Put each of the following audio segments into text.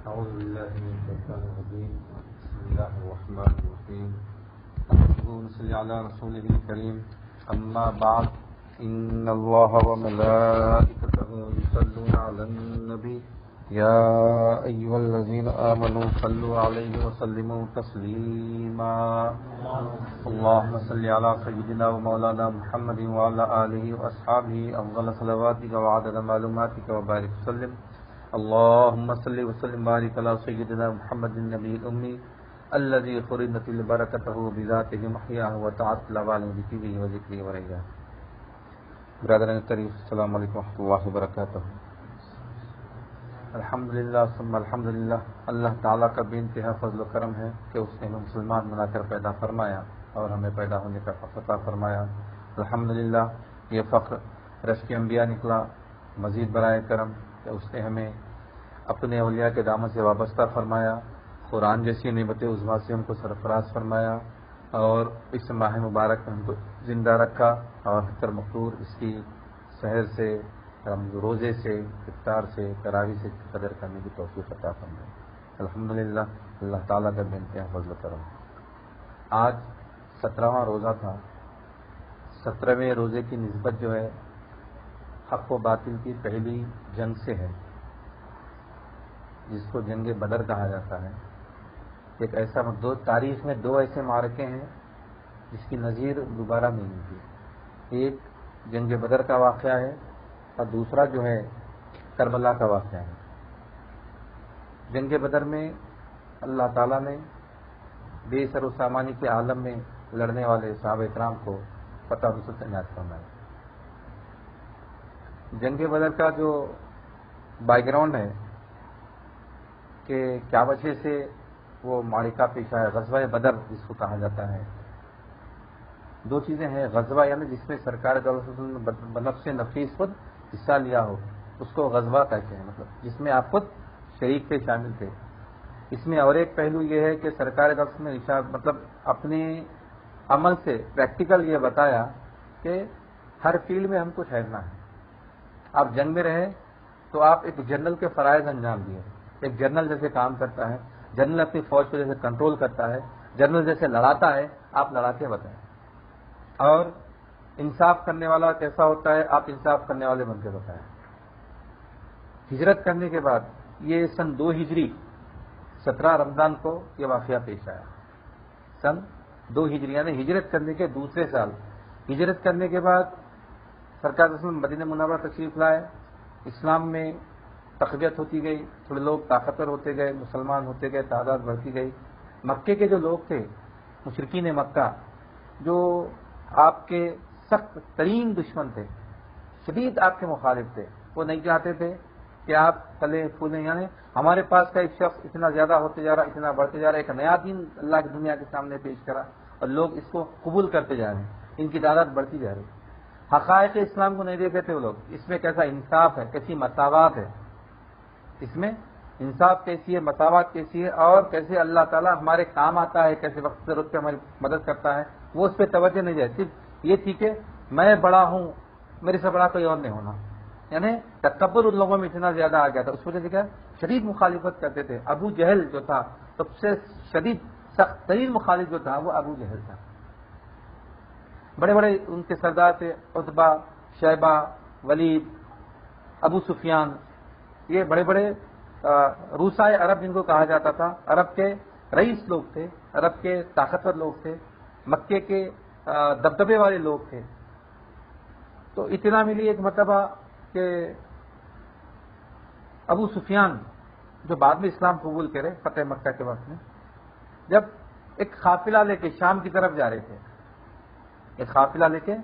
أعوذ بالله من الشيطان الرجيم. بسم الله الرحمن الرحيم. اللهم صل على رسوله الكريم. أما بعد، إن الله وملائكته يصلون على النبي يا أيها الذين آمنوا صلوا عليه وسلموا تسليما. اللهم صل على سيدنا ومولانا محمد وعلى آله وأصحابه أفضل صلواتك وعدد معلوماتك وبارك وسلم. اللهم صل وسلم وبارك على سيدنا محمد النبي الأمي الذي خرجت بركته بذاته محياه وتعت العوالم بذكره وذكره ورياه. برادران الکریم، السلام علیکم ورحمۃ اللہ وبرکاتہ. الحمدللہ ثم الحمدللہ، اللہ تعالیٰ کا بے انتہا فضل و کرم ہے کہ اس نے ہمیں مسلمان بنا کر پیدا فرمایا اور ہمیں پیدا ہونے کا عطا فرمایا. الحمدللہ، یہ فخر رشک انبیاء نکلا. مزید برائے کرم کہ اس نے ہمیں اپنے اولیاء کے دامن سے وابستہ فرمایا، قرآن جیسی نعمت عظمیٰ سے ہم کو سرفراز فرمایا اور اس ماہ مبارک میں ہم کو زندہ رکھا اور حتر مقدور اس کی سحر سے، روزے سے، افطار سے، تراویح سے قدر کرنے کی توفیق عطا فرمائے. الحمدللہ، اللہ تعالیٰ کا بے انتہا فضل و کرم. آج 17واں روزہ تھا. 17ویں روزے کی نسبت جو ہے حق و باطل کی پہلی جنگ سے ہے، جس کو جنگ بدر کہا جاتا ہے. ایک ایسا تاریخ میں دو ایسے معرکے ہیں جس کی نظیر دوبارہ نہیں ہوئی. ایک جنگ بدر کا واقعہ ہے اور دوسرا جو ہے کربلا کا واقعہ ہے. جنگ بدر میں اللہ تعالیٰ نے بے سر و سامانی کے عالم میں لڑنے والے صحابہ اکرام کو فتح و نصرت عنایت فرمایا. جنگ بدر کا جو بیک گراؤنڈ ہے کہ کیا وجہ سے وہ معرکہ پیش آیا، غزوہ بدر جس کو کہا جاتا ہے. دو چیزیں ہیں. غزوہ یعنی جس میں سرکار بنفس نفیس خود حصہ لیا ہو، اس کو غزوہ کہتے ہیں، مطلب جس میں آپ خود شریک تھے، شامل تھے. اس میں اور ایک پہلو یہ ہے کہ سرکار نے مطلب اپنے عمل سے پریکٹیکل یہ بتایا کہ ہر فیلڈ میں ہم کو ٹھہرنا ہے. آپ جنگ میں رہے تو آپ ایک جنرل کے فرائض انجام دیے. ایک جنرل جیسے کام کرتا ہے، جنرل اپنی فوج کو جیسے کنٹرول کرتا ہے، جنرل جیسے لڑاتا ہے، آپ لڑا کے بتائیں. اور انصاف کرنے والا کیسا ہوتا ہے، آپ انصاف کرنے والے بن کے بتائیں. ہجرت کرنے کے بعد یہ سن 2 ہجری 17 رمضان کو یہ واقعہ پیش آیا. سن 2 ہجری یعنی ہجرت کرنے کے دوسرے سال. ہجرت کرنے کے بعد سرکار مدینہ منورہ تشریف لائے. اسلام میں تقویت ہوتی گئی، تھوڑے لوگ طاقتور ہوتے گئے، مسلمان ہوتے گئے، تعداد بڑھتی گئی. مکے کے جو لوگ تھے، مشرکین مکہ، جو آپ کے سخت ترین دشمن تھے، شدید آپ کے مخالف تھے، وہ نہیں چاہتے تھے کہ آپ پلے پھولیں. یعنی ہمارے پاس کا ایک شخص اتنا زیادہ ہوتے جا رہا، اتنا بڑھتے جا رہا، ایک نیا دین اللہ کی دنیا کے سامنے پیش کرا اور لوگ اس کو قبول کرتے جا رہے ہیں، ان کی تعداد بڑھتی جا رہی. حقائق اسلام کو نہیں دیکھتے تھے وہ لوگ. اس میں کیسا انصاف ہے، کیسی مساوات ہے، اس میں انصاف کیسی ہے، مساوات کیسی ہے، اور کیسے اللہ تعالیٰ ہمارے کام آتا ہے، کیسے وقت ضرورت پہ ہماری مدد کرتا ہے، وہ اس پہ توجہ نہیں جائے. صرف یہ تھی کہ میں بڑا ہوں، میرے سے بڑا کوئی اور نہیں ہونا. یعنی تکبر ان لوگوں میں اتنا زیادہ آ گیا تھا. اس وجہ سے کیا شدید مخالفت کرتے تھے. ابو جہل جو تھا سب سے شدید سخت ترین مخالف جو تھا وہ ابو جہل تھا. بڑے بڑے ان کے سردار تھے، عتبہ، شیبہ، ولید، ابو سفیان. یہ بڑے بڑے روسائے عرب جن کو کہا جاتا تھا، عرب کے رئیس لوگ تھے، عرب کے طاقتور لوگ تھے، مکے کے دبدبے والے لوگ تھے. تو اطلاع ملی ایک مرتبہ کہ ابو سفیان جو بعد میں اسلام قبول کرے فتح مکہ کے وقت میں، جب ایک قافلہ لے کے شام کی طرف جا رہے تھے، ایک قافلہ لے کے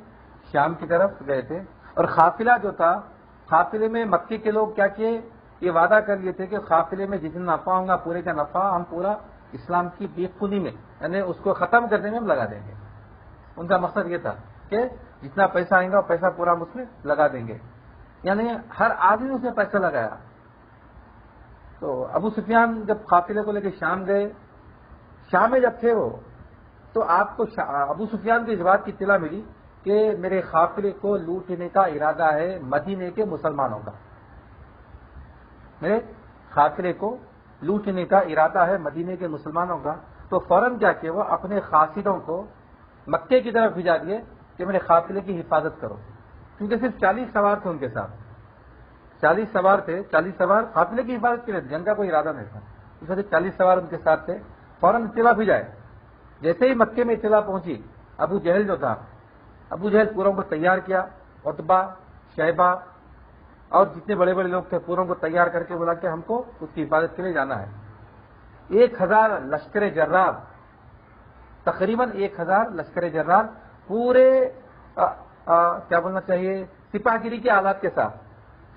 شام کی طرف گئے تھے. اور قافلہ جو تھا، قافلے میں مکے کے لوگ کیا کیے، یہ وعدہ کر لیے تھے کہ قافلے میں جتنا نفع ہوگا پورے کا نفع ہم پورا اسلام کی بے خودی میں، یعنی اس کو ختم کرنے میں ہم لگا دیں گے. ان کا مقصد یہ تھا کہ جتنا پیسہ آئے گا وہ پیسہ پورا ہم اس میں لگا دیں گے. یعنی ہر آدمی اس میں پیسہ لگایا. تو ابو سفیان جب قافلے کو لے کے شام گئے، شام میں جب تھے وہ، تو آپ کو ابو سفیان کی اس بات کی اطلاع ملی کہ میرے قافلے کو لوٹنے کا ارادہ ہے مدینے کے مسلمانوں کا. میرے قافلے کو لوٹنے کا ارادہ ہے مدینے کے مسلمانوں کا، تو فوراً کیا کہ وہ اپنے قاصدوں کو مکے کی طرف بھیجا دیے کہ میرے قافلے کی حفاظت کرو، کیونکہ صرف 40 سوار تھے ان کے ساتھ، 40 سوار تھے، 40 سوار قافلے کی حفاظت کے لیے، جنگ کا کوئی ارادہ نہیں تھا، اس وجہ سے 40 سوار ان کے ساتھ تھے، فوراً اطلاع بھیجائے۔ جیسے ہی مکے میں اطلاع پہنچی، ابو جہل جو تھا، ابو جہل پوروں کو تیار کیا، عتبہ، شیبہ اور جتنے بڑے بڑے لوگ تھے پوروں کو تیار کر کے بولا کہ ہم کو اس کی حفاظت کے لیے جانا ہے۔ 1000 لشکر جرار، تقریباً 1000 لشکر جرار پورے کیا بولنا چاہیے، سپاہ گیری کے آلات کے ساتھ،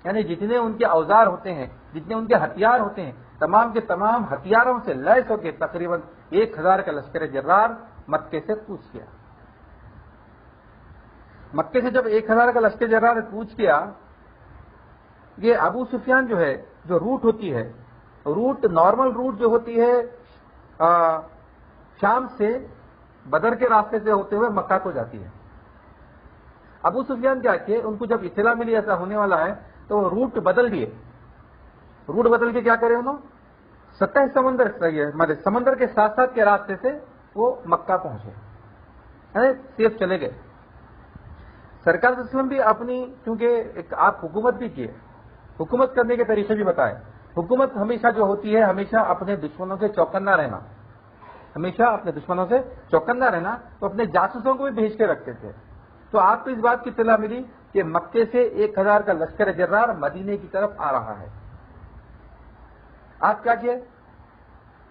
یعنی جتنے ان کے اوزار ہوتے ہیں، جتنے ان کے ہتھیار ہوتے ہیں، تمام کے تمام ہتھیاروں سے لیس ہو کے تقریباً 1000 کا لشکر جرار مکے سے کوچ کیا۔ مکے سے جب 1000 کا لشکر جرار کوچ کیا، یہ ابو سفیان جو ہے، جو روٹ ہوتی ہے، روٹ نارمل روٹ جو ہوتی ہے شام سے بدر کے راستے سے ہوتے ہوئے مکہ کو جاتی ہے۔ ابو سفیان کیا کہ ان کو جب اطلاع ملی ایسا ہونے والا ہے تو وہ روٹ بدل دیے، روٹ بدل کے کیا کرے انہوں، سطح سمندر ہمارے سمندر کے ساتھ ساتھ کے راستے سے وہ مکہ پہنچے، سیف چلے گئے۔ سرکار صلی اللہ علیہ وسلم بھی اپنی، کیونکہ ایک آپ حکومت بھی کیے، حکومت کرنے کے طریقے بھی بتائے۔ حکومت ہمیشہ جو ہوتی ہے، ہمیشہ اپنے دشمنوں سے چوکنا رہنا، ہمیشہ اپنے دشمنوں سے چوکنا رہنا، تو اپنے جاسوسوں کو بھی بھیج کے رکھتے تھے۔ تو آپ کو اس بات کی اطلاع ملی کہ مکے سے 1000 کا لشکر جرار مدینے کی طرف آ رہا ہے۔ آپ کیا کیے،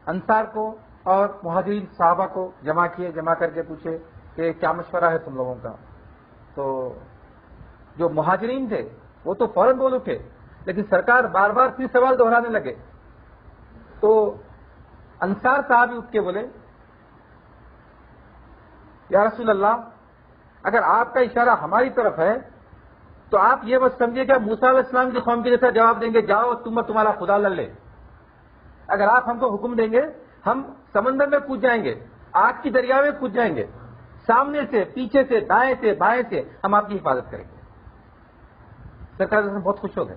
انصار کو اور مہاجرین صحابہ کو جمع کیے، جمع کر کے پوچھے کہ کیا مشورہ ہے تم لوگوں کا۔ تو جو مہاجرین تھے وہ تو فوراً بول اٹھے، لیکن سرکار بار بار پھر سوال دہرانے لگے، تو انصار صاحب ہی اٹھ کے بولے یا رسول اللہ، اگر آپ کا اشارہ ہماری طرف ہے تو آپ یہ بات سمجھیے کہ موسیٰ علیہ السلام کی قوم کے جیسا جواب دیں گے، جاؤ تم اور تمہارا خدا لڑ لے۔ اگر آپ ہم کو حکم دیں گے، ہم سمندر میں کود جائیں گے، آگ کی دریا میں کود جائیں گے، سامنے سے، پیچھے سے، دائیں سے، بائیں سے ہم آپ کی حفاظت کریں گے۔ سرکار بہت خوش ہو گئے،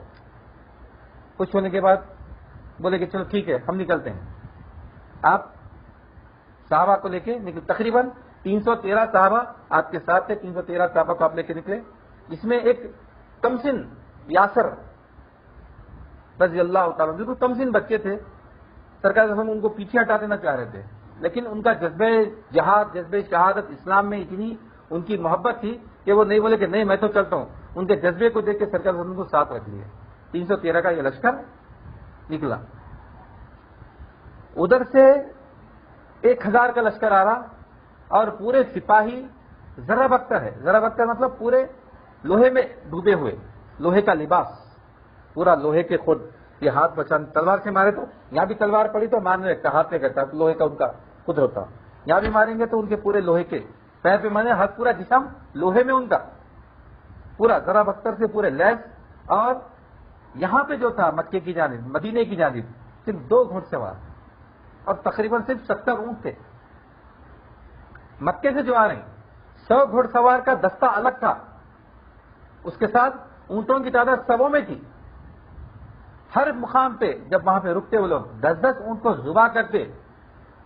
خوش ہونے کے بعد بولے کہ چلو ٹھیک ہے ہم نکلتے ہیں۔ آپ صحابہ کو لے کے نکلے، تقریباً 313 صحابہ آپ کے ساتھ تھے، 313 صحابہ کو آپ لے کے نکلے، جس میں ایک کمسن یاسر رضی اللہ تعالیٰ، بالکل کمسن بچے تھے۔ سرکار ہم ان کو پیچھے ہٹا دینا چاہ رہے تھے، لیکن ان کا جذبہ جہاد، جذبہ شہادت اسلام میں اتنی ان کی محبت تھی کہ وہ نہیں بولے کہ نہیں میں تو چلتا ہوں۔ ان کے جذبے کو دیکھ کے سرکار ان کو ساتھ رکھ لیے۔ 313 کا یہ لشکر نکلا، ادھر سے 1000 کا لشکر آ رہا، اور پورے سپاہی ذرا بختر ہے، ذرا بختر مطلب پورے لوہے میں ڈوبے ہوئے، لوہے کا لباس، پورا لوہے کے خود، یہ ہاتھ بچانے تلوار سے مارے تو یہاں بھی تلوار پڑی تو مارنے لگتا، ہاتھ میں کرتا، لوہے کا ان کا خود ہوتا، یہاں بھی ماریں گے تو ان کے پورے لوہے کے، پیر پہ مارے، ہاتھ پورا جسم لوہے میں ان کا پورا ذرا بختر سے پورے لیس۔ اور یہاں پہ جو تھا مکے کی جانب، مدینے کی جانب، صرف 2 گھوڑ سوار اور تقریباً صرف 70 اونٹ تھے۔ مکے سے جو آ رہے ہیں 100 گھوڑ سوار کا دستہ الگ تھا، اس کے ساتھ اونٹوں کی تعداد 100 میں تھی۔ ہر مقام پہ جب وہاں پہ رکتے وہ لوگ 10-10 اونٹ کو ذبح کرتے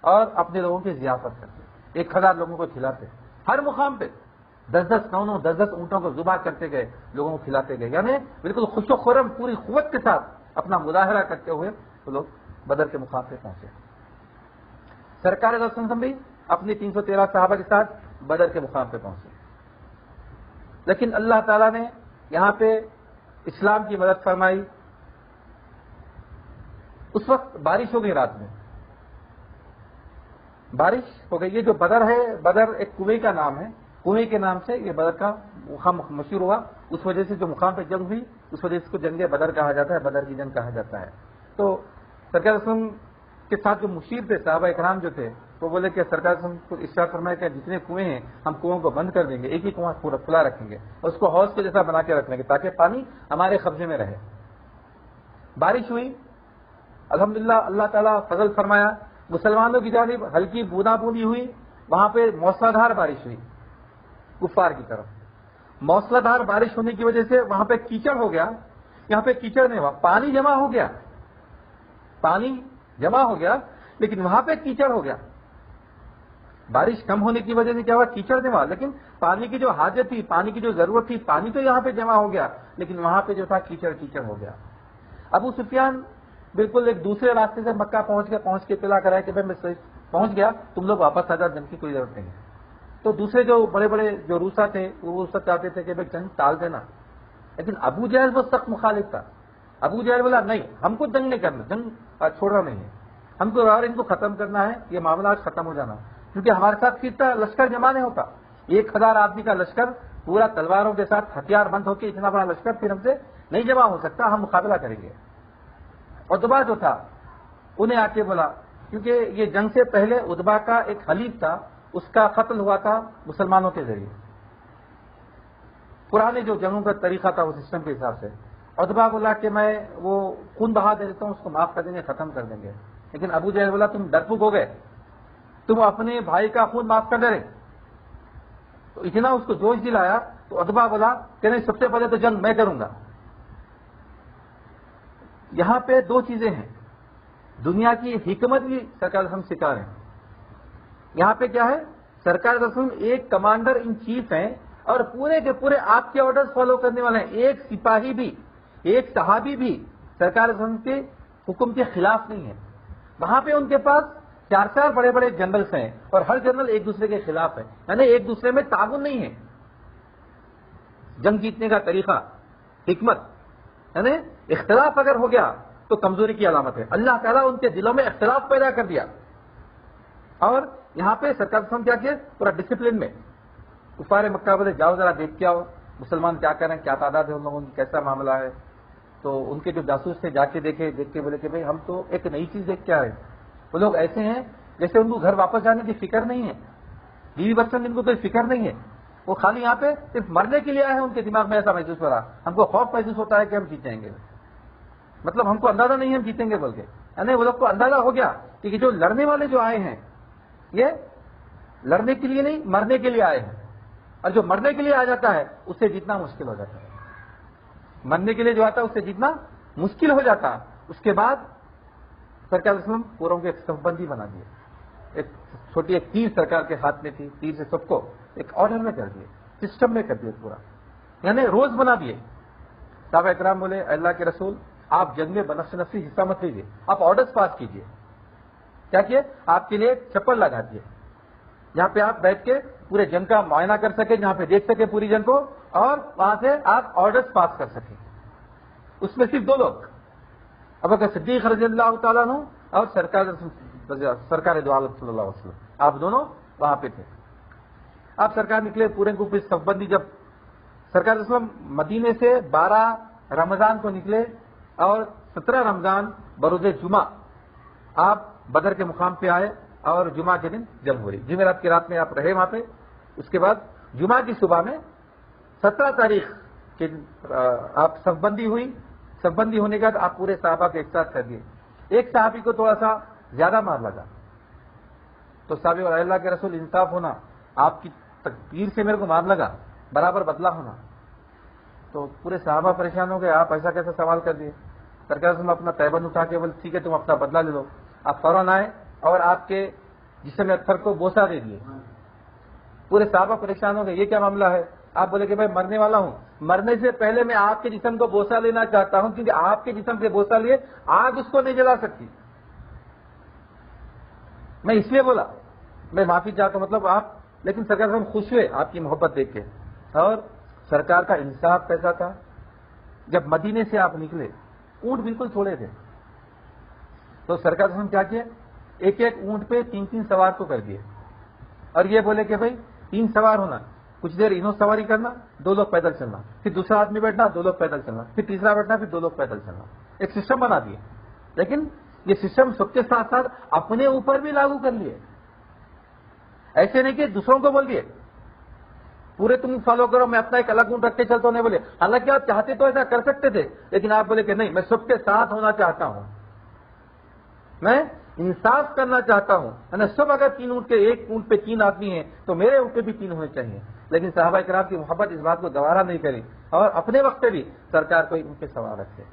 اور اپنے لوگوں کی ضیافت کرتے، 1000 لوگوں کو کھلاتے، ہر مقام پہ 10-10 نونوں 10-10 اونٹوں کو ذبح کرتے گئے، لوگوں کو کھلاتے گئے، یعنی بالکل خوش و خرم پوری قوت کے ساتھ اپنا مظاہرہ کرتے ہوئے وہ لوگ بدر کے مقام پہ پہنچے۔ سرکار صلی اللہ علیہ وسلم بھی اپنی 313 صحابہ کے ساتھ بدر کے مقام پہ پہنچے، لیکن اللہ تعالیٰ نے یہاں پہ اسلام کی مدد فرمائی۔ اس وقت بارش ہو گئی، رات میں بارش ہو گئی۔ یہ جو بدر ہے، بدر ایک کنویں کا نام ہے، کنویں کے نام سے یہ بدر کا مقام مشہور ہوا، اس وجہ سے جو مقام پہ جنگ ہوئی اس وجہ سے اس کو جنگ بدر کہا جاتا ہے، بدر کی جنگ کہا جاتا ہے۔ تو سرکار رسول کے ساتھ جو مشیر تھے، صحابہ اکرام جو تھے، وہ بولے کہ سرکار رسول کو ارشاد فرمایا کہ جتنے کنویں ہیں ہم کنووں کو بند کر دیں گے، ایک ہی کنواں پورا کھلا رکھیں گے اور اس کو حوض کے جیسا بنا کے رکھ لیں گے تاکہ پانی ہمارے قبضے میں رہے۔ بارش ہوئی، الحمدللہ اللہ تعالیٰ فضل فرمایا، مسلمانوں کی جانب ہلکی بوندہ بوندی ہوئی، وہاں پہ موسلا دھار بارش ہوئی کفار کی طرف۔ موسلا دھار بارش ہونے کی وجہ سے وہاں پہ کیچڑ ہو گیا، یہاں پہ کیچڑ نہیں ہوا، پانی جمع ہو گیا، پانی جمع ہو گیا، لیکن وہاں پہ کیچڑ ہو گیا. بارش کم ہونے کی وجہ سے کیا ہوا؟ کیچڑ جمع. لیکن پانی کی جو حاجت تھی، پانی کی جو ضرورت تھی، پانی تو یہاں پہ جمع ہو گیا، لیکن وہاں پہ جو تھا کیچڑ کیچڑ ہو گیا. ابو سفیان بالکل ایک دوسرے راستے سے مکہ پہنچ کے اطلاع کرایا کہ بھائی میں پہنچ گیا، تم لوگ واپس آ جاؤ، جنگ کی کوئی ضرورت نہیں ہے. تو دوسرے جو بڑے بڑے جو روسا تھے وہ سب چاہتے تھے کہ بھائی جنگ ٹال دینا، لیکن ابو جہل وہ سخت مخالف تھا. ابو جہل بولا نہیں، ہم کو جنگ نہیں کرنا، جنگ چھوڑنا نہیں ہے، ہم کو اور ان کو ختم کرنا ہے، یہ معاملہ آج ختم ہو جانا. کیونکہ ہمارے ساتھ کتنا لشکر جمع نہیں ہوتا، 1000 آدمی کا لشکر پورا تلواروں کے ساتھ ہتھیار بند ہو کے اتنا بڑا لشکر پھر ہم سے نہیں جمع ہو سکتا، ہم مقابلہ کریں گے. عتبہ جو تھا انہیں آ کے بولا، کیونکہ یہ جنگ سے پہلے عتبہ کا ایک حلیف تھا، اس کا قتل ہوا تھا مسلمانوں کے ذریعے. پرانے جو جنگوں کا طریقہ تھا اس سسٹم کے حساب سے. عتبہ بولا کہ میں وہ خون بہا دے دیتا ہوں، اس کو معاف کر دیں گے، ختم کر دیں گے. لیکن ابو جہل بولا تم ڈرپوک ہو گئے، تم اپنے بھائی کا خون معاف کر دے رہے. تو اتنا اس کو جوش دلایا تو عتبہ بولا کہ نہیں، سب سے پہلے تو جنگ میں کروں گا. یہاں پہ دو چیزیں ہیں، دنیا کی حکمت بھی سرکار ہم سکھا رہے ہیں. یہاں پہ کیا ہے، سرکار رسول ایک کمانڈر ان چیف ہیں اور پورے کے پورے آپ کے آرڈر فالو کرنے والے ہیں. ایک سپاہی بھی، ایک صحابی بھی سرکار رسول کے حکم کے خلاف نہیں ہے. وہاں پہ ان کے پاس 4 بڑے بڑے جنرلز ہیں اور ہر جنرل ایک دوسرے کے خلاف ہے، یعنی ایک دوسرے میں تعاون نہیں ہے. جنگ جیتنے کا طریقہ، حکمت، یعنی اختلاف اگر ہو گیا تو کمزوری کی علامت ہے. اللہ تعالیٰ ان کے دلوں میں اختلاف پیدا کر دیا. اور یہاں پہ سرکار صاحب کیا کیا، پورا ڈسپلن میں. کفار مکہ بولے جاؤ ذرا دیکھ کے آؤ مسلمان کیا کر رہے ہیں، کیا تعداد ہے ان لوگوں کی، کیسا معاملہ ہے. تو ان کے جو جاسوس تھے جا کے دیکھ کے بولے کہ بھائی ہم تو ایک نئی چیز دیکھ کے آئے. وہ لوگ ایسے ہیں جیسے ان کو گھر واپس جانے کی فکر نہیں ہے، بیوی بچوں ان کو کوئی فکر نہیں ہے. وہ خالی یہاں پہ صرف مرنے کے لیے آئے ہیں. ان کے دماغ میں ایسا محسوس ہو رہا، ہم کو خوف محسوس ہوتا ہے کہ ہم جیتیں گے، مطلب ہم کو اندازہ نہیں ہے ہم جیتیں گے بول کے. یعنی وہ لوگ کو اندازہ ہو گیا کہ جو لڑنے والے جو آئے ہیں یہ لڑنے کے لیے نہیں، مرنے کے لیے آئے ہیں. اور جو مرنے کے لیے آ جاتا ہے اس سے جیتنا مشکل ہو جاتا ہے. مرنے کے لیے جو آتا ہے اس سے جیتنا مشکل ہو جاتا. اس کے بعد سرکار اسلام پوروں کو ایک صف بندی بنا دی. ایک چھوٹی ایک تیر سرکار کے ہاتھ میں تھی، تیر سے سب کو ایک آرڈر میں کر دیے، سسٹم میں کر دیے پورا، یعنی روز بنا دیے. صحابہ اکرام بولے اللہ کے رسول آپ جنگ میں بنفس نفسی حصہ مت لیجیے، آپ آرڈرز پاس کیجیے. کیا کیے؟ آپ کے لیے چپل لگا دیے جہاں پہ آپ بیٹھ کے پورے جنگ کا معائنہ کر سکے، جہاں پہ دیکھ سکے پوری جنگ کو، اور وہاں سے آپ آرڈرز پاس کر سکیں. اس میں صرف 2 لوگ، ابوبکر صدیق رضی اللہ تعالیٰ عنہ اور سرکار دو عالم صلی اللہ علیہ وسلم، آپ دونوں وہاں پہ تھے. آپ سرکار نکلے پورے کو پھر صف بندی. جب سرکار اسلام مدینے سے 12 رمضان کو نکلے اور 17 رمضان بروز جمعہ آپ بدر کے مقام پہ آئے اور جمعہ کے دن جنگ ہو رہی. جمعرات کی رات میں آپ رہے وہاں پہ. اس کے بعد جمعہ کی صبح میں 17 تاریخ کے آپ صف بندی ہوئی. صف بندی ہونے کے بعد آپ پورے صحابہ کو ایک ساتھ کر دیے. ایک صحابی کو تھوڑا سا زیادہ مار لگا تو صحابی اور اللہ کے رسول انصاف ہونا، آپ کی تکبیر سے میرے کو مار لگا، برابر بدلہ ہونا. تو پورے صحابہ پریشان ہو گئے، آپ ایسا کیسا سوال کر دیے. سرکار سے اپنا تیبند اٹھا کے بولے ٹھیک ہے تم اپنا بدلہ لے لو. آپ فوراً آئے اور آپ کے جسم اطہر کو بوسہ دے دیے. پورے صحابہ پریشان ہو گئے، یہ کیا معاملہ ہے؟ آپ بولے کہ بھائی مرنے والا ہوں، مرنے سے پہلے میں آپ کے جسم کو بوسہ لینا چاہتا ہوں، کیونکہ آپ کے جسم سے بوسہ لیے آگ اس کو نہیں جلا سکتی. میں اس لیے بولا میں معافی چاہتا ہوں، مطلب آپ. لیکن سرکار ہم خوش ہوئے آپ کی محبت دیکھ کے. اور سرکار کا انصاف کیسا تھا، جب مدینے سے آپ نکلے اونٹ بالکل چھوڑے تھے تو سرکار ہم کیا کیے، ایک ایک اونٹ پہ 3 سوار کو کر دیے اور یہ بولے کہ بھائی 3 سوار ہونا، کچھ دیر انہوں سواری کرنا، 2 لوگ پیدل چلنا، پھر دوسرا آدمی بیٹھنا، 2 لوگ پیدل چلنا، پھر تیسرا بیٹھنا، پھر 2 لوگ پیدل چلنا. ایک سسٹم بنا دیے. لیکن یہ سسٹم سب کے ساتھ ساتھ اپنے اوپر بھی لاگو کر لیے. ایسے نہیں کہ دوسروں کو بول دیے پورے تم فالو کرو، میں اپنا ایک الگ اونٹ رکھ کے چلتا ہوں، نہیں بولے. حالانکہ آپ چاہتے تو ایسا کر سکتے تھے، لیکن آپ بولے کہ نہیں میں سب کے ساتھ ہونا چاہتا ہوں، میں انصاف کرنا چاہتا ہوں. یعنی سب اگر 3 اونٹ کے ایک اونٹ پہ 3 آدمی ہیں تو میرے اونٹ پہ بھی 3 ہونے چاہیے. لیکن صحابہ کرام کی محبت اس بات کو گوارا نہیں کری اور اپنے وقت پہ بھی سرکار کو ان پہ سوار رکھے.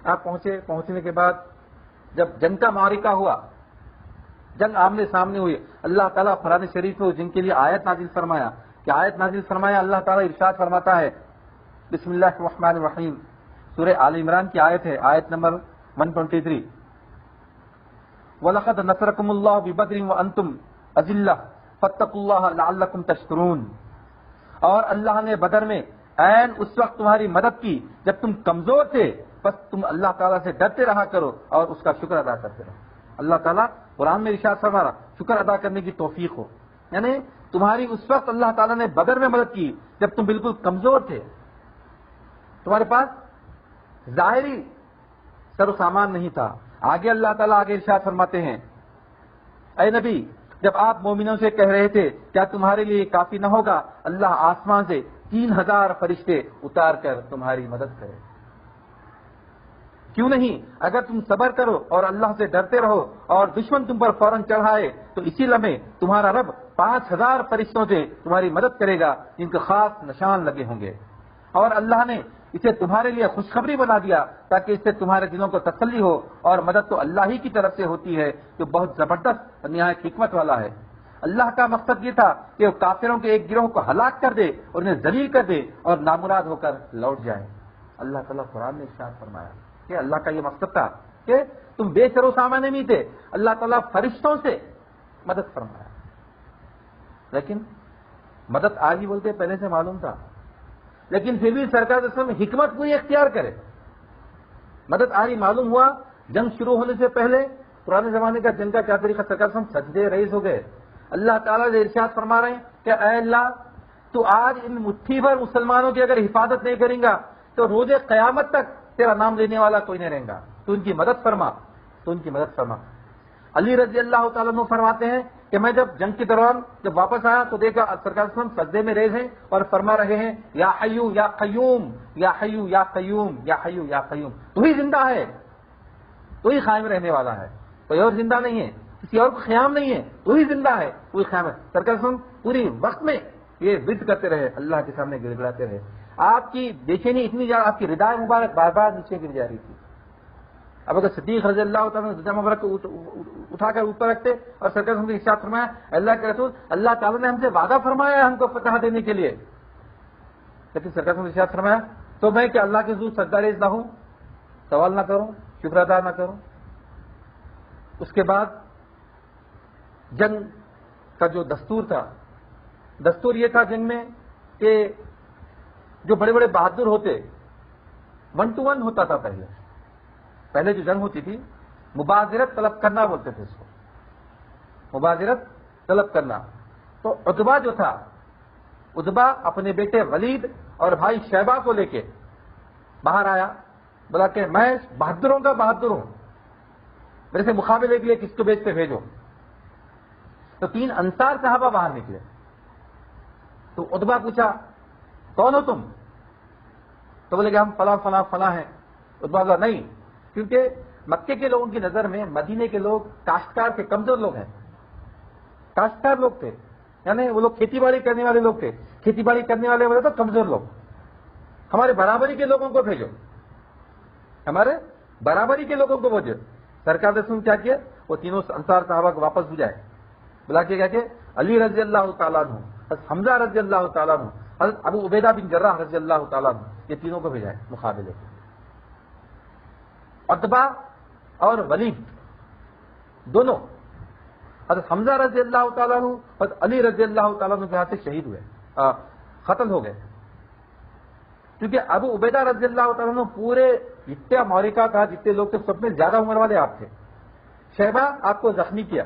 آپ پہنچے. پہنچنے کے بعد جب جنگ کا معرکہ ہوا، جنگ آمنے سامنے ہوئی، اللہ تعالیٰ قرآن شریف میں جن کے لیے آیت نازل فرمایا کہ آیت نازل فرمایا اللہ تعالیٰ ارشاد فرماتا ہے بسم اللہ الرحمن الرحیم، سورہ آل عمران کی آیت ہے، آیت نمبر 123، وَلَقَدْ نَصَرَكُمُ اللَّهُ بِبَدْرٍ وَأَنْتُمْ أَذِلَّةٌ فَاتَّقُوا اللَّهَ لَعَلَّكُمْ تَشْكُرُونَ، اور اللہ نے بدر میں عین اس وقت تمہاری مدد کی جب تم کمزور تھے، بس تم اللہ تعالیٰ سے ڈرتے رہا کرو اور اس کا شکر ادا کرتے رہو۔ اللہ تعالیٰ قرآن میں ارشاد فرما رہا شکر ادا کرنے کی توفیق ہو، یعنی تمہاری اس وقت اللہ تعالیٰ نے بدر میں مدد کی جب تم بالکل کمزور تھے، تمہارے پاس ظاہری سر و سامان نہیں تھا۔ آگے اللہ تعالیٰ آگے ارشاد فرماتے ہیں اے نبی، جب آپ مومنوں سے کہہ رہے تھے کیا تمہارے لیے کافی نہ ہوگا اللہ آسمان سے 3000 فرشتے اتار کر تمہاری مدد کرے؟ کیوں نہیں؟ اگر تم صبر کرو اور اللہ سے ڈرتے رہو اور دشمن تم پر فوراً چڑھائے تو اسی لمحے تمہارا رب 5000 فرشتوں سے تمہاری مدد کرے گا جن کے خاص نشان لگے ہوں گے، اور اللہ نے اسے تمہارے لیے خوشخبری بنا دیا تاکہ اس سے تمہارے دلوں کو تسلی ہو، اور مدد تو اللہ ہی کی طرف سے ہوتی ہے جو بہت زبردست اور نہایت حکمت والا ہے۔ اللہ کا مقصد یہ تھا کہ وہ کافروں کے ایک گروہ کو ہلاک کر دے اور انہیں ذلیل کر دے اور نامراد ہو کر لوٹ جائے۔ اللہ تعالیٰ قرآن نے ارشاد فرمایا کہ اللہ کا یہ مقصد تھا کہ تم بے سر و سامان نہیں تھے، اللہ تعالیٰ فرشتوں سے مدد فرمایا، لیکن مدد آج ہی بولتے پہلے سے معلوم تھا، لیکن پھر بھی سرکار اسلام حکمت پوری اختیار کرے۔ مدد آج ہی معلوم ہوا، جنگ شروع ہونے سے پہلے پرانے زمانے کا جنگ کا کیا طریقہ، سرکار اسلام سجدے ریز ہو گئے۔ اللہ تعالیٰ نے ارشاد فرما رہے ہیں کہ اے اللہ تو آج ان مٹھی بھر مسلمانوں کی اگر حفاظت نہیں کریں گا تو روز قیامت تک تیرا نام لینے والا کوئی نہیں رہے گا، تو ان کی مدد فرما، تو ان کی مدد فرما۔ علی رضی اللہ تعالیٰ عنہ فرماتے ہیں کہ میں جب جنگ کے دوران جب واپس آیا تو دیکھا سرکار صلی اللہ علیہ وسلم سجدے میں ریز ہیں اور فرما رہے ہیں یا حیو یا قیوم یا حیو یا قیوم یا حیو یا قیوم، تو ہی زندہ ہے، تو ہی قائم رہنے والا ہے، کوئی اور زندہ نہیں ہے، کسی اور کو قیام نہیں ہے، تو ہی زندہ ہے، کوئی قیام ہے۔ سرکار صلی اللہ علیہ وسلم پوری وقت میں یہ ورد کرتے رہے، اللہ کے سامنے گڑگڑاتے رہے۔ آپ کی بے چینی اتنی زیادہ، آپ کی ردائے مبارک بار بار نیچے گر جا رہی تھی۔ اب اگر صدیق رضی اللہ تعالیٰ نے رضا مبارک کو اٹھا کر اوپر رکھتے اور سرکار نے ارشاد فرمایا اللہ کے رسول اللہ تعالیٰ نے ہم سے وعدہ فرمایا ہے ہم کو فتح دینے کے لیے، لیکن سرکار نے ارشاد فرمایا تو میں کہ اللہ کے حضور سجدہ ریز نہ ہوں، سوال نہ کروں، شکر ادا نہ کروں۔ اس کے بعد جنگ کا جو دستور تھا، دستور یہ تھا جنگ میں کہ جو بڑے بڑے بہادر ہوتے 1 to 1 ہوتا تھا۔ پہلے جو جنگ ہوتی تھی مبادرت طلب کرنا بولتے تھے اس کو، مبادرت طلب کرنا۔ تو عتبہ جو تھا، عتبہ اپنے بیٹے ولید اور بھائی شیبہ کو لے کے باہر آیا، بولا کہ میں بہادروں کا بہادر ہوں، میرے سے مقابلے کے لیے کس کو بیچ کے بھیجو۔ تو 3 انصار صحابہ باہر نکلے، تو عتبہ پوچھا کون ہو تم؟ تو بولے کہ ہم فلاں فلاں فلاں ہیں۔ عتبہ بولا نہیں، کیونکہ مکے کے لوگوں کی نظر میں مدینے کے لوگ کاشتکار کے کمزور لوگ ہیں، کاشتکار لوگ تھے، یعنی وہ لوگ کھیتی باڑی کرنے والے لوگ تھے، کھیتی باڑی کرنے والے بولے تو کمزور لوگ، ہمارے برابری کے لوگوں کو بھیجو، ہمارے برابری کے لوگوں کو بھیجو۔ سرکار نے کیا کیا، وہ تینوں انصار صحابہ کو واپس بھجائے، بلا کے کیا کہ علی رضی اللہ تعالیٰ عنہ، حضرت حمزہ رضی اللہ تعالیٰ عنہ، حضرت ابو عبیدہ بن جراح رضی اللہ تعالیٰ عنہ، یہ تینوں کو بھیجائے مقابلے۔ عتبہ اور ولید دونوں حضرت حمزہ رضی اللہ تعالیٰ عنہ اور علی رضی اللہ تعالیٰ عنہ کے ہاتھ سے شہید ہوئے، قتل ہو گئے، کیونکہ ابو عبیدہ رضی اللہ تعالیٰ عنہ پورے جتنا معرکہ تھا، جتنے لوگ تھے سب میں زیادہ عمر والے آپ تھے۔ شیبہ آپ کو زخمی کیا،